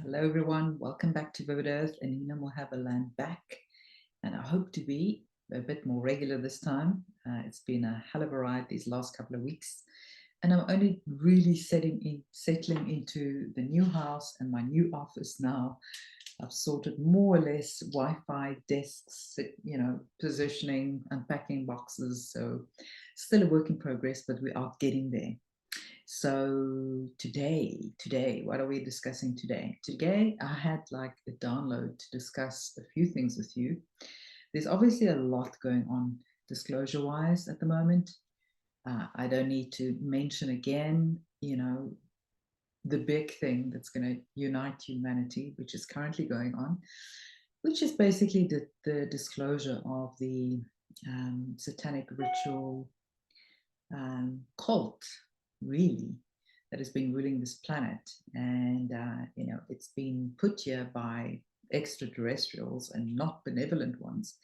Hello, everyone. Welcome back to Vivid Earth. Anina Malherbe-Lan back, and I hope to be a bit more regular this time. It's been a hell of a ride these last couple of weeks, and I'm only really settling into the new house and my new office now. I've sorted more or less Wi-Fi, desks, positioning, unpacking boxes. So still a work in progress, but we are getting there. So today, what are we discussing today? Today, I had like a download to discuss a few things with you. There's obviously a lot going on disclosure-wise at the moment. I don't need to mention again, the big thing that's going to unite humanity, which is currently going on, which is basically the disclosure of the Satanic Ritual cult, really, that has been ruling this planet. And, it's been put here by extraterrestrials and not benevolent ones.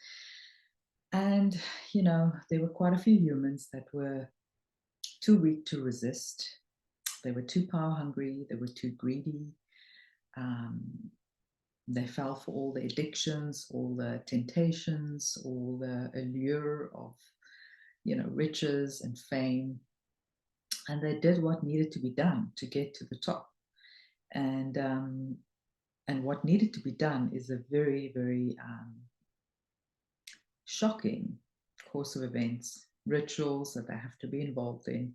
And, there were quite a few humans that were too weak to resist. They were too power hungry. They were too greedy. Um, they fell for all the addictions, all the temptations, all the allure of, riches and fame. And they did what needed to be done to get to the top. And what needed to be done is a very, very shocking course of events, rituals that they have to be involved in.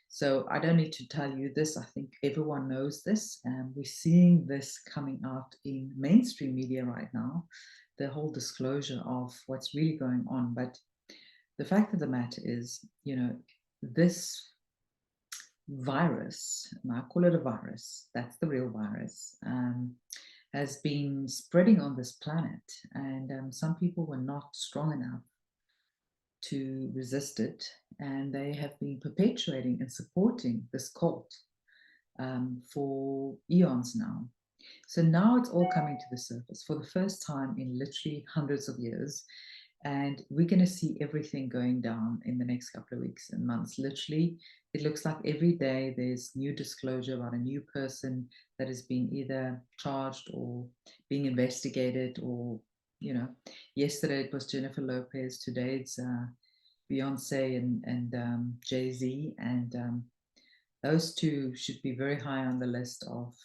So I don't need to tell you this. I think everyone knows this. And we're seeing this coming out in mainstream media right now, the whole disclosure of what's really going on. But the fact of the matter is, this virus, and I call it a virus, that's the real virus, has been spreading on this planet. And some people were not strong enough to resist it. And they have been perpetuating and supporting this cult for eons now. So now it's all coming to the surface for the first time in literally hundreds of years. And we're going to see everything going down in the next couple of weeks and months. Literally, it looks like every day there's new disclosure about a new person that has been either charged or being investigated, or, yesterday it was Jennifer Lopez, today it's Beyonce and Jay-Z. And those two should be very high on the list of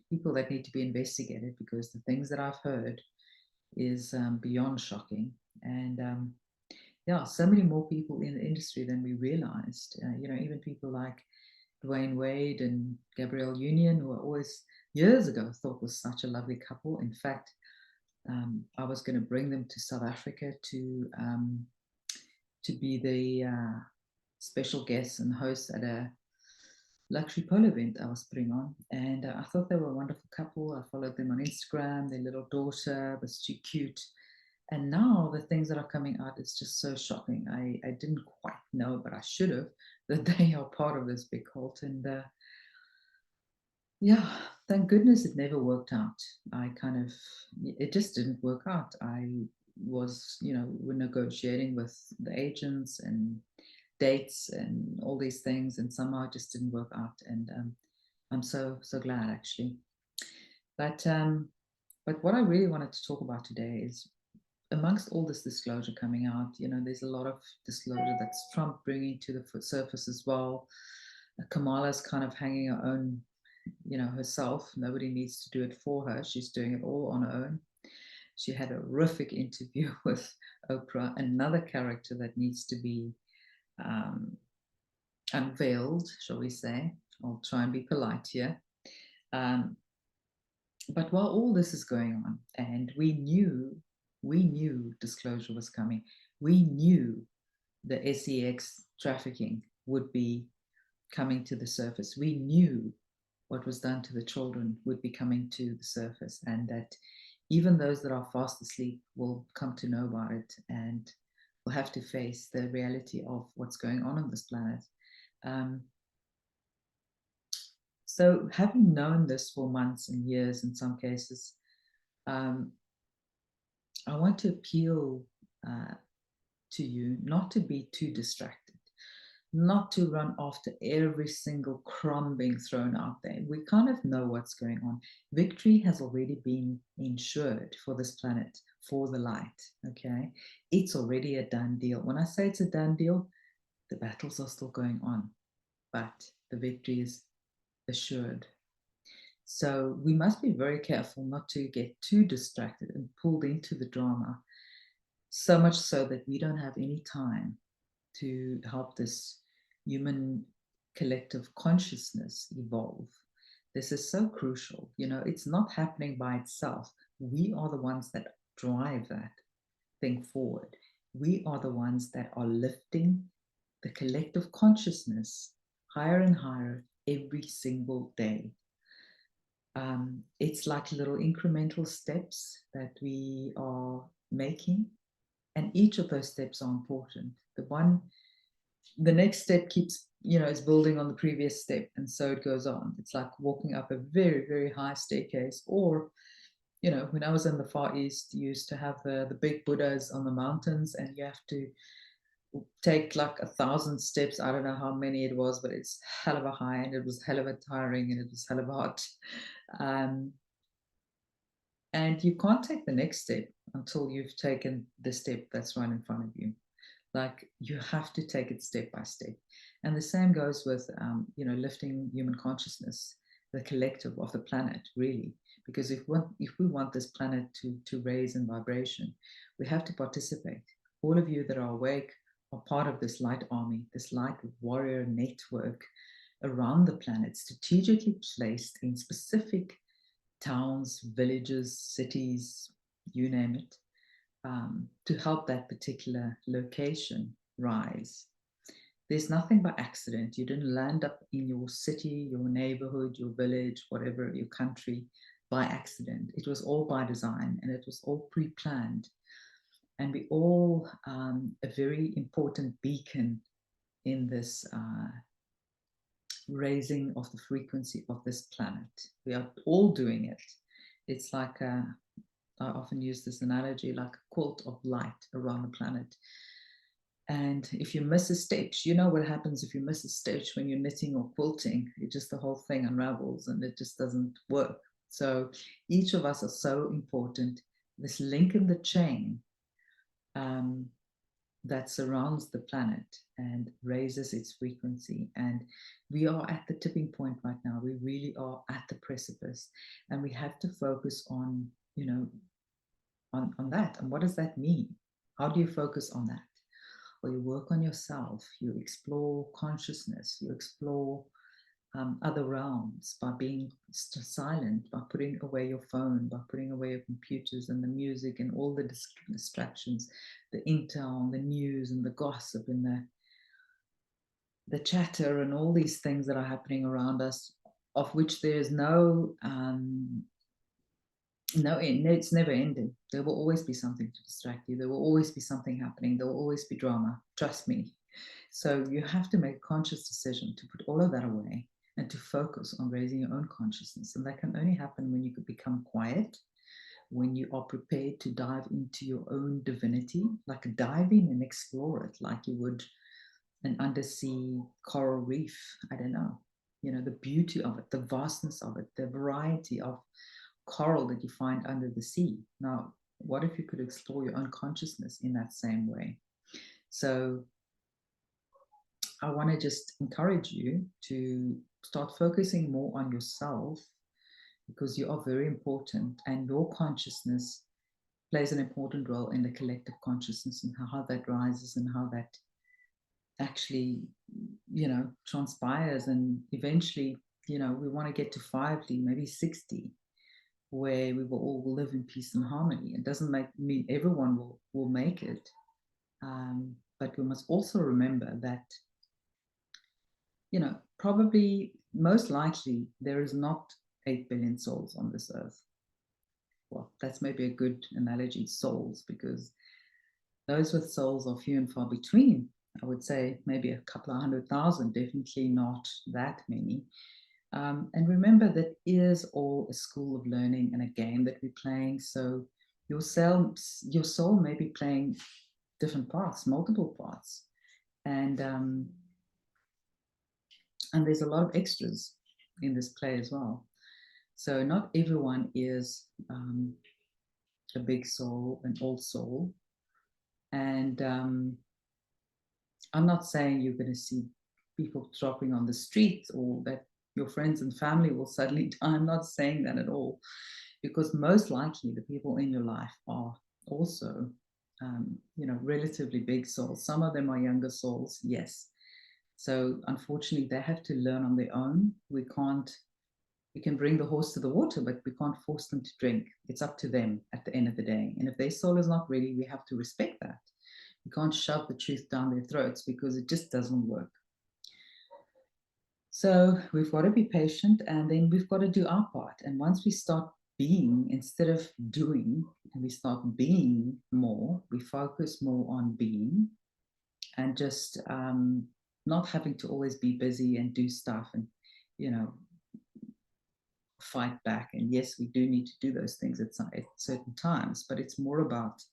people that need to be investigated, because the things that I've heard is beyond shocking. And yeah, so many more people in the industry than we realized. Even people like Dwayne Wade and Gabrielle Union, who I always years ago thought was such a lovely couple. In fact, I was going to bring them to South Africa to be the special guests and hosts at a luxury polo event I was putting on. And I thought they were a wonderful couple. I followed them on Instagram. Their little daughter was too cute. And now the things that are coming out is just so shocking. I didn't quite know, but I should have, that they are part of this big cult. And yeah, thank goodness it never worked out. It just didn't work out. I was, we're negotiating with the agents and dates and all these things, and somehow it just didn't work out. And I'm so glad, actually. But what I really wanted to talk about today is, amongst all this disclosure coming out, there's a lot of disclosure that's Trump bringing to the surface as well. Kamala's kind of hanging her own, herself. Nobody needs to do it for her. She's doing it all on her own. She had a horrific interview with Oprah, another character that needs to be unveiled, shall we say. I'll try and be polite here. But while all this is going on, and we knew disclosure was coming, we knew the sex trafficking would be coming to the surface. We knew what was done to the children would be coming to the surface, and that even those that are fast asleep will come to know about it and will have to face the reality of what's going on this planet. So having known this for months and years in some cases, I want to appeal to you not to be too distracted. not to run after every single crumb being thrown out there. We kind of know what's going on. Victory has already been ensured for this planet, for the light, okay? It's already a done deal. When I say it's a done deal, the battles are still going on, but the victory is assured. So we must be very careful not to get too distracted and pulled into the drama, so much so that we don't have any time to help this human collective consciousness evolve. This is so crucial. You know, it's not happening by itself. We are the ones that drive that thing forward. We are the ones that are lifting the collective consciousness higher and higher every single day. It's like little incremental steps that we are making, and each of those steps are important. The next step keeps, is building on the previous step, and so it goes on. It's like walking up a very, very high staircase. Or, when I was in the Far East, you used to have the big Buddhas on the mountains, and you have to take like 1,000 steps. I don't know how many it was, but it's hell of a high, and it was hell of a tiring, and it was hell of a hot. And you can't take the next step until you've taken the step that's right in front of you. Like, you have to take it step by step. And the same goes with, lifting human consciousness, the collective of the planet, really. Because if we want this planet to raise in vibration, we have to participate. All of you that are awake are part of this light army, this light warrior network around the planet, strategically placed in specific towns, villages, cities, you name it, to help that particular location rise. There's nothing by accident. You didn't land up in your city, your neighborhood, your village, whatever, your country, by accident. It was all by design, and it was all pre-planned. And we all a very important beacon in this raising of the frequency of this planet. We are all doing it. It's like I often use this analogy, like a quilt of light around the planet. And if you miss a stitch, you know what happens if you miss a stitch when you're knitting or quilting. The whole thing unravels and it just doesn't work. So each of us are so important. This link in the chain that surrounds the planet and raises its frequency. And we are at the tipping point right now. We really are at the precipice, and we have to focus on, on that. And what does that mean? How do you focus on that? Well, you work on yourself, you explore consciousness, you explore other realms by being silent, by putting away your phone, by putting away your computers and the music and all the distractions, the intel and the news and the gossip and the chatter and all these things that are happening around us, of which there is no end. It's never ending. There will always be something to distract you. There will always be something happening. There will always be drama. Trust me. So you have to make a conscious decision to put all of that away and to focus on raising your own consciousness. And that can only happen when you could become quiet, when you are prepared to dive into your own divinity, like dive in and explore it like you would an undersea coral reef. I don't know, the beauty of it, the vastness of it, the variety of coral that you find under the sea. Now, what if you could explore your own consciousness in that same way? So I want to just encourage you to start focusing more on yourself, because you are very important, and your consciousness plays an important role in the collective consciousness and how that rises and how that actually, transpires. And eventually, we want to get to 50, maybe 60, where we will all live in peace and harmony. It doesn't mean everyone will make it. But we must also remember that, probably, most likely, there is not 8 billion souls on this earth. Well, that's maybe a good analogy, souls, because those with souls are few and far between. I would say maybe a couple of 100,000, definitely not that many. And remember that is all a school of learning and a game that we're playing. So your soul may be playing different parts, multiple parts. And And there's a lot of extras in this play as well. So not everyone is a big soul, an old soul. And I'm not saying you're going to see people dropping on the street or that your friends and family will suddenly die. I'm not saying that at all, because most likely the people in your life are also, relatively big souls. Some of them are younger souls, yes. So unfortunately, they have to learn on their own. We can bring the horse to the water, but we can't force them to drink. It's up to them at the end of the day. And if their soul is not ready, we have to respect that. We can't shove the truth down their throats because it just doesn't work. So we've got to be patient, and then we've got to do our part. And once we start being instead of doing, and we start being more, we focus more on being, and just not having to always be busy and do stuff and, fight back. And yes, we do need to do those things at certain times, but it's more about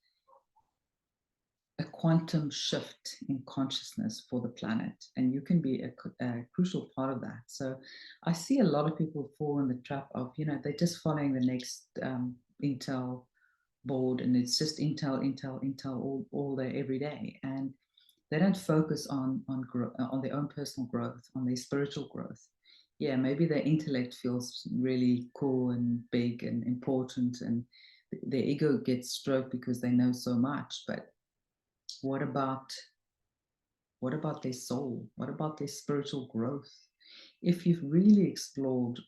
a quantum shift in consciousness for the planet, and you can be a crucial part of that. So I see a lot of people fall in the trap of, they're just following the next Intel board, and it's just Intel all day, every day, and they don't focus on their own personal growth, on their spiritual growth. Yeah, maybe their intellect feels really cool and big and important, and their ego gets stroked because they know so much. But what about their soul? What about their spiritual growth? If you've really explored,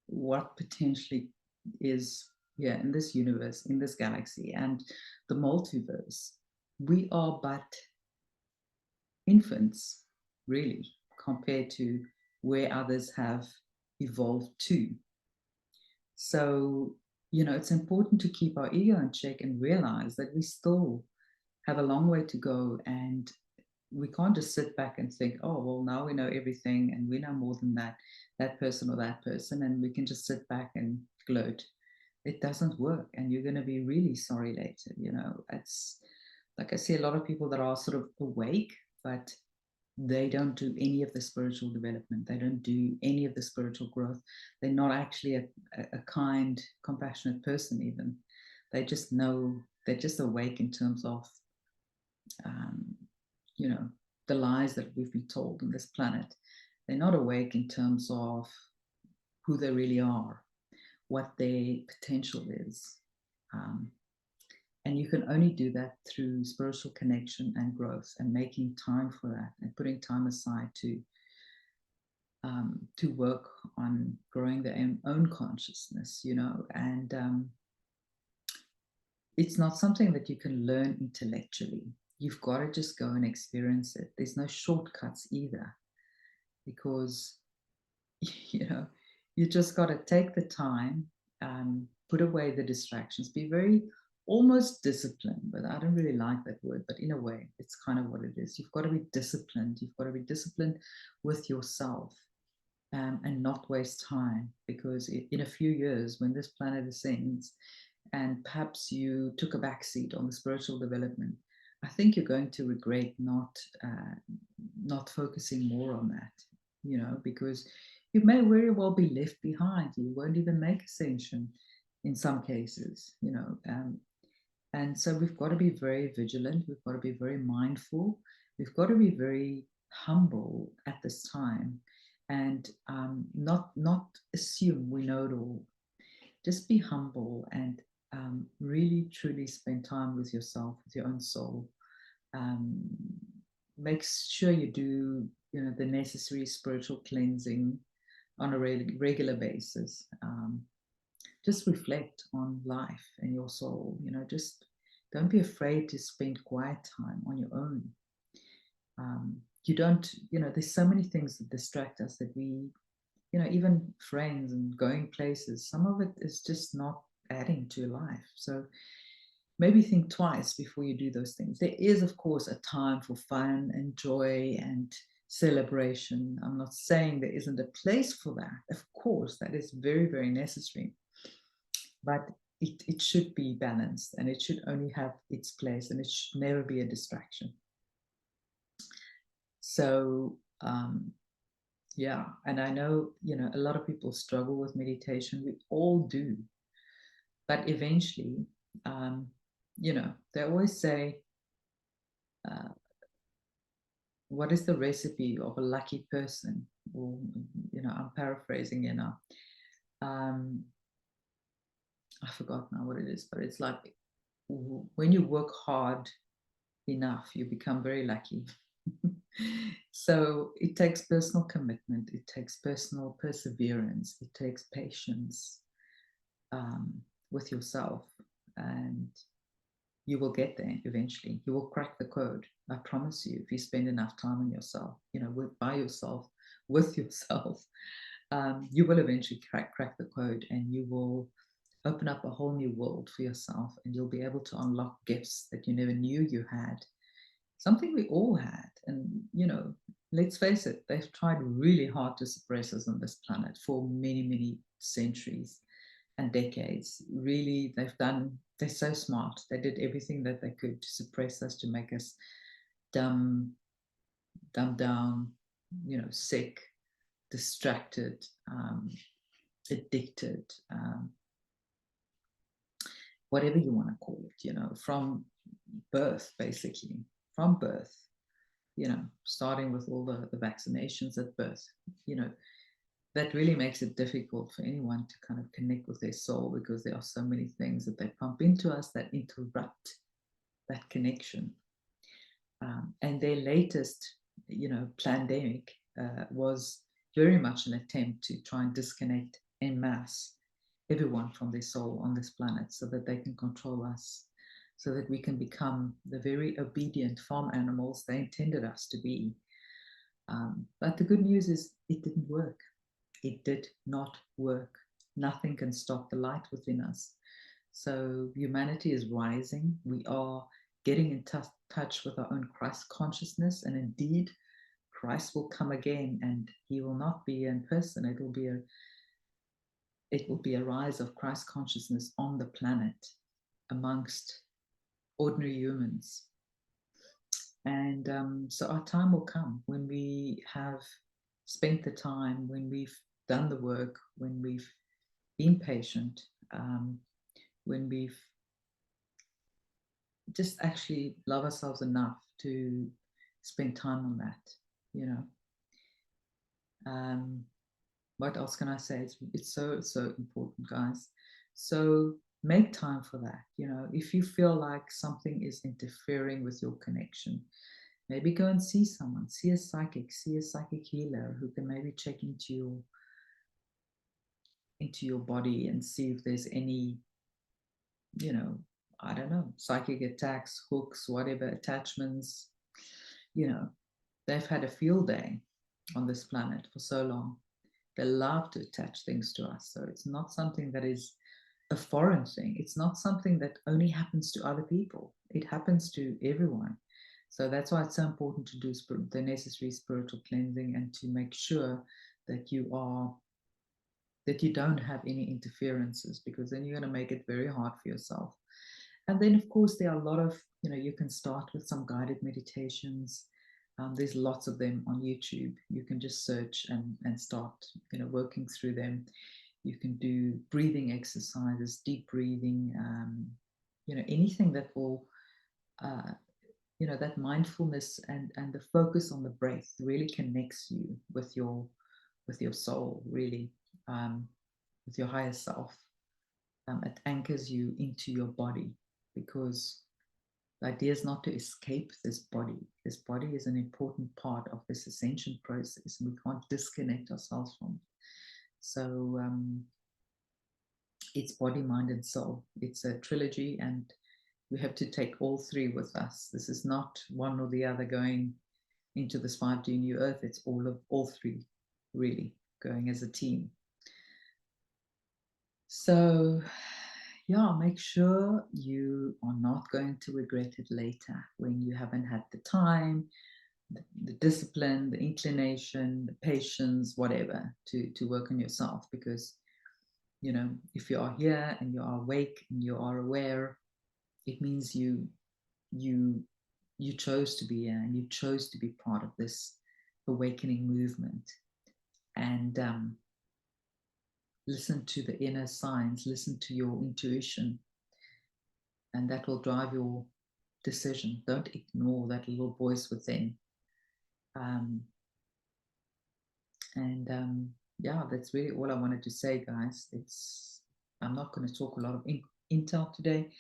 what potentially is in this universe, in this galaxy, and the multiverse, we are but infants, really, compared to where others have evolved to. So, it's important to keep our ego in check and realize that we still have a long way to go, and we can't just sit back and think, oh, well, now we know everything and we know more than that person or that person, and we can just sit back and gloat. It doesn't work, and you're going to be really sorry later. It's like I see a lot of people that are sort of awake, but they don't do any of the spiritual development. They don't do any of the spiritual growth. They're not actually a kind, compassionate person even. They just know, they're just awake in terms of, the lies that we've been told on this planet. They're not awake in terms of who they really are, what their potential is. And you can only do that through spiritual connection and growth, and making time for that, and putting time aside to work on growing their own consciousness, and it's not something that you can learn intellectually. You've got to just go and experience it. There's no shortcuts either, because, you just got to take the time, put away the distractions, be very almost disciplined, but I don't really like that word, but in a way, it's kind of what it is. You've got to be disciplined. You've got to be disciplined with yourself, and not waste time, because in a few years, when this planet ascends, and perhaps you took a backseat on the spiritual development, I think you're going to regret not focusing more on that, because you may very well be left behind. You won't even make ascension in some cases, and so we've got to be very vigilant. We've got to be very mindful. We've got to be very humble at this time, and not assume we know it all. Just be humble, and really truly spend time with yourself, with your own soul. Make sure you do the necessary spiritual cleansing on a regular basis. Just reflect on life and your soul. Just don't be afraid to spend quiet time on your own. You don't, there's so many things that distract us that we, even friends and going places, some of it is just not adding to life. So maybe think twice before you do those things. There is, of course, a time for fun and joy and celebration. I'm not saying there isn't a place for that. Of course, that is very, very necessary. But it should be balanced, and it should only have its place, and it should never be a distraction. So Yeah. And I know, a lot of people struggle with meditation. We all do. But eventually, um, they always say, uh, what is the recipe of a lucky person? Or, I'm paraphrasing, Um, I forgot now what it is, but it's like when you work hard enough, you become very lucky. So it takes personal commitment, it takes personal perseverance, it takes patience, um, with yourself, and you will get there eventually. You will crack the code. I promise you, if you spend enough time on yourself, by yourself, with yourself, you will eventually crack the code, and you will open up a whole new world for yourself, and you'll be able to unlock gifts that you never knew you had. Something we all had. And, let's face it, they've tried really hard to suppress us on this planet for many, many centuries and decades. Really, they're so smart. They did everything that they could to suppress us, to make us dumb, dumbed down, sick, distracted, addicted, whatever you want to call it, from birth, basically, from birth, starting with all the vaccinations at birth, that really makes it difficult for anyone to kind of connect with their soul, because there are so many things that they pump into us that interrupt that connection. And their latest, pandemic was very much an attempt to try and disconnect en masse everyone from their soul on this planet, so that they can control us, so that we can become the very obedient farm animals they intended us to be. But the good news is it didn't work. It did not work. Nothing can stop the light within us. So humanity is rising. We are getting in touch with our own Christ consciousness. And indeed, Christ will come again, and he will not be in person. It will be a rise of Christ consciousness on the planet amongst ordinary humans. And so our time will come when we have spent the time, when we've done the work, when we've been patient, when we've just actually love ourselves enough to spend time on that, you know. What else can I say? It's so important, guys. So make time for that. If you feel like something is interfering with your connection, maybe go and see someone, see a psychic healer who can maybe check into your body and see if there's any, I don't know, psychic attacks, hooks, whatever, attachments. They've had a field day on this planet for so long. They love to attach things to us. So it's not something that is a foreign thing. It's not something that only happens to other people. It happens to everyone. So that's why it's so important to do the necessary spiritual cleansing, and to make sure that you don't have any interferences, because then you're going to make it very hard for yourself. And then, of course, there are a lot of, you can start with some guided meditations. There's lots of them on YouTube. You can just search and start, working through them. You can do breathing exercises, deep breathing, anything that will, that mindfulness and the focus on the breath really connects you with your soul, really, with your higher self. It anchors you into your body, because the idea is not to escape this body. This body is an important part of this ascension process, and we can't disconnect ourselves from it. So it's body, mind, and soul. It's a trilogy, and we have to take all three with us. This is not one or the other going into this 5D new earth. It's all three, really, going as a team. So yeah, make sure you are not going to regret it later, when you haven't had the time, the discipline, the inclination, the patience, whatever, to work on yourself. Because, if you are here and you are awake and you are aware, it means you chose to be here, and you chose to be part of this awakening movement. and listen to the inner signs, listen to your intuition, and that will drive your decision. Don't ignore that little voice within. Yeah, that's really all I wanted to say, guys. I'm not going to talk a lot of intel today.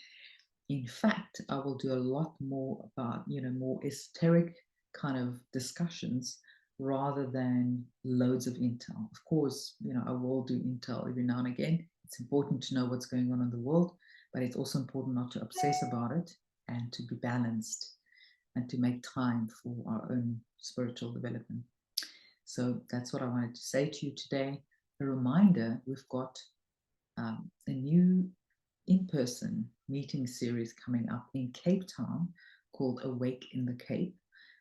In fact, I will do a lot more about, more esoteric kind of discussions rather than loads of intel. Of course, I will do intel every now and again. It's important to know what's going on in the world, but it's also important not to obsess about it and to be balanced and to make time for our own spiritual development. So that's what I wanted to say to you today. A reminder, we've got a new in-person meeting series coming up in Cape Town called Awake in the Cape,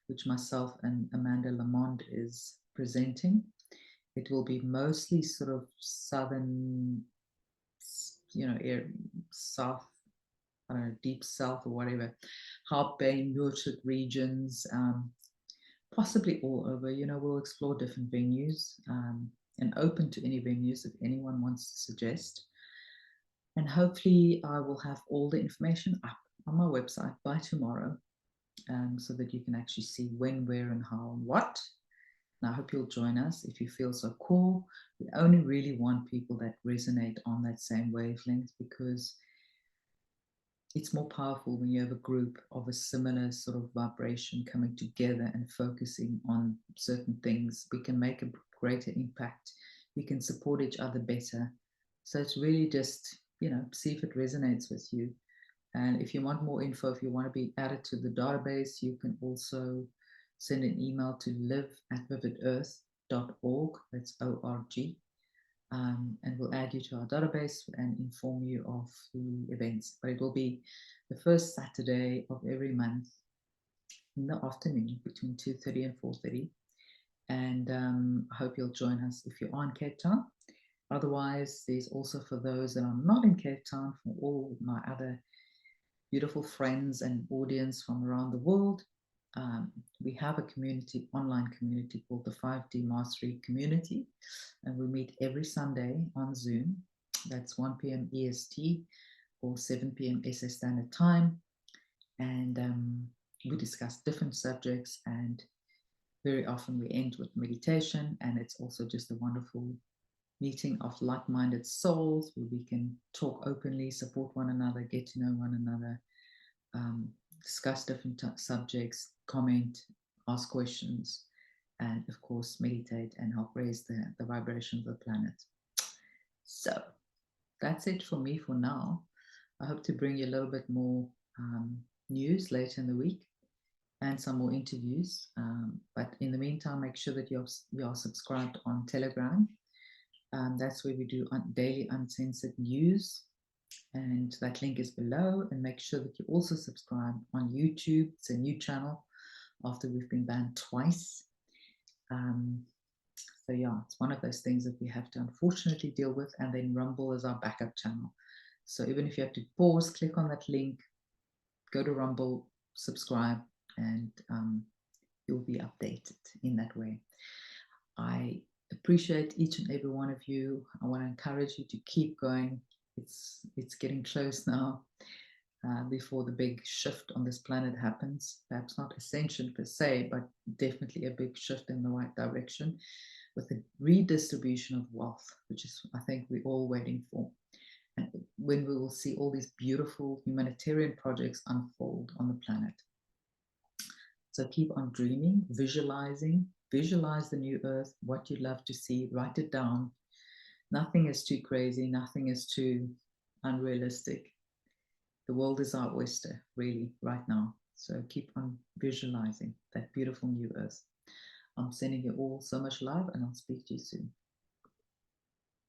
which myself and Amanda Lamond is presenting. It will be mostly sort of southern, south, I don't know, deep south or whatever, Hartbein, Noordhoek regions, possibly all over. We'll explore different venues and open to any venues if anyone wants to suggest. And hopefully I will have all the information up on my website by tomorrow so that you can actually see when, where, and how, and what. And I hope you'll join us if you feel so cool. We only really want people that resonate on that same wavelength, because it's more powerful when you have a group of a similar sort of vibration coming together and focusing on certain things. We can make a greater impact. We can support each other better. So it's really just, see if it resonates with you. And if you want more info, if you want to be added to the database, you can also send an email to live@vividearth.org. That's ORG. And we'll add you to our database and inform you of the events. But it will be the first Saturday of every month in the afternoon between 2:30 and 4:30. And I hope you'll join us if you are in Cape Town. Otherwise, there's also, for those that are not in Cape Town, for all my other beautiful friends and audience from around the world, we have a community, online community called the 5D Mastery Community, and we meet every Sunday on Zoom. That's 1 p.m. EST or 7 p.m. SA Standard Time, and we discuss different subjects, and very often we end with meditation, and it's also just a wonderful meeting of like-minded souls where we can talk openly, support one another, get to know one another, discuss different subjects, comment, ask questions, and of course meditate and help raise the vibration of the planet. So that's it for me for now. I hope to bring you a little bit more news later in the week and some more interviews. But in the meantime, make sure that you are subscribed on Telegram. That's where we do daily uncensored news, and that link is below. And make sure that you also subscribe on YouTube. It's a new channel after we've been banned twice. So yeah, it's one of those things that we have to unfortunately deal with. And then Rumble is our backup channel. So even if you have to pause, click on that link, go to Rumble, subscribe, and you'll be updated in that way. I appreciate each and every one of you. I want to encourage you to keep going. It's getting close now before the big shift on this planet happens. Perhaps not ascension per se, but definitely a big shift in the right direction with a redistribution of wealth, which is, I think, we're all waiting for. And when we will see all these beautiful humanitarian projects unfold on the planet. So keep on dreaming, visualizing, visualize the new earth, what you'd love to see, write it down. Nothing is too crazy, nothing is too unrealistic. The world is our oyster, really, right now. So keep on visualizing that beautiful new earth. I'm sending you all so much love, and I'll speak to you soon.